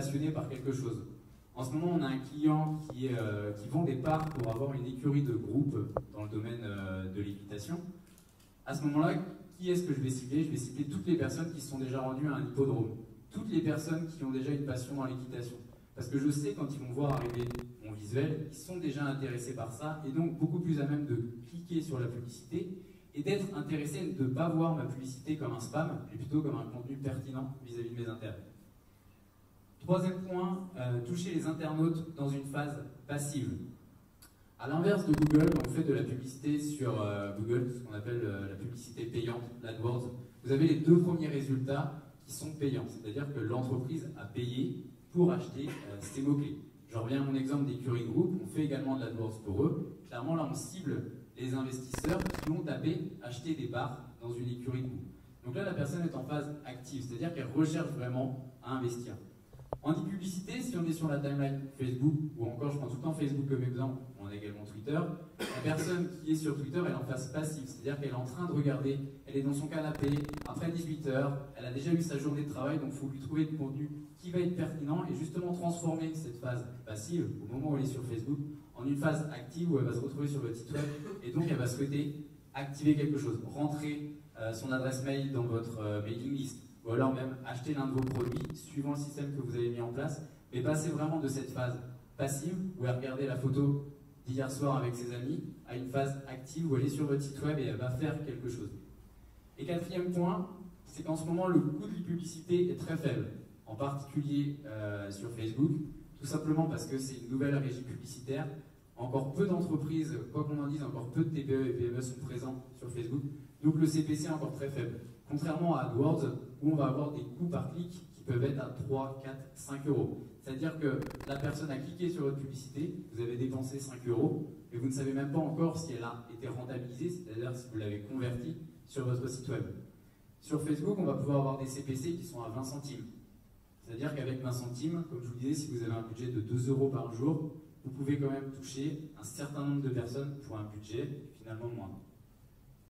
passionné par quelque chose. En ce moment, on a un client qui vend des parts pour avoir une écurie de groupe dans le domaine de l'équitation. À ce moment-là, qui est-ce que je vais cibler? Je vais cibler toutes les personnes qui se sont déjà rendues à un hippodrome. Toutes les personnes qui ont déjà une passion dans l'équitation. Parce que je sais, quand ils vont voir arriver mon visuel, ils sont déjà intéressés par ça, et donc beaucoup plus à même de cliquer sur la publicité, et d'être intéressés de ne pas voir ma publicité comme un spam, mais plutôt comme un contenu pertinent vis-à-vis de mes intérêts. Troisième point, toucher les internautes dans une phase passive. À l'inverse de Google, quand vous faites de la publicité sur Google, ce qu'on appelle la publicité payante, l'AdWords, vous avez les deux premiers résultats qui sont payants. C'est-à-dire que l'entreprise a payé pour acheter ces mots-clés. Je reviens à mon exemple d'écurie groupe, on fait également de l'AdWords pour eux. Clairement, là, on cible les investisseurs qui ont tapé acheter des parts dans une écurie groupe. Donc là, la personne est en phase active, c'est-à-dire qu'elle recherche vraiment à investir. En e-publicité, si on est sur la timeline Facebook, ou encore je prends tout le temps Facebook comme exemple, on a également Twitter, la personne qui est sur Twitter, elle est en phase passive, c'est-à-dire qu'elle est en train de regarder, elle est dans son canapé, après 18 h, elle a déjà eu sa journée de travail, donc il faut lui trouver du contenu qui va être pertinent et justement transformer cette phase passive, au moment où elle est sur Facebook, en une phase active où elle va se retrouver sur votre site web et donc elle va souhaiter activer quelque chose, rentrer son adresse mail dans votre mailing list, ou alors même acheter l'un de vos produits suivant le système que vous avez mis en place, mais passer vraiment de cette phase passive où elle regarder la photo d'hier soir avec ses amis à une phase active où elle est sur votre site web et elle va faire quelque chose. Et quatrième point, c'est qu'en ce moment le coût de l'e-publicité est très faible, en particulier sur Facebook, tout simplement parce que c'est une nouvelle régie publicitaire. Encore peu d'entreprises, quoi qu'on en dise, encore peu de TPE et PME sont présents sur Facebook, donc le CPC est encore très faible. Contrairement à AdWords, où on va avoir des coûts par clic qui peuvent être à 3, 4, 5 euros. C'est-à-dire que la personne a cliqué sur votre publicité, vous avez dépensé 5 euros, mais vous ne savez même pas encore si elle a été rentabilisée, c'est-à-dire si vous l'avez convertie sur votre site web. Sur Facebook, on va pouvoir avoir des CPC qui sont à 20 centimes. C'est-à-dire qu'avec 20 centimes, comme je vous disais, si vous avez un budget de 2 euros par jour, vous pouvez quand même toucher un certain nombre de personnes pour un budget finalement moindre.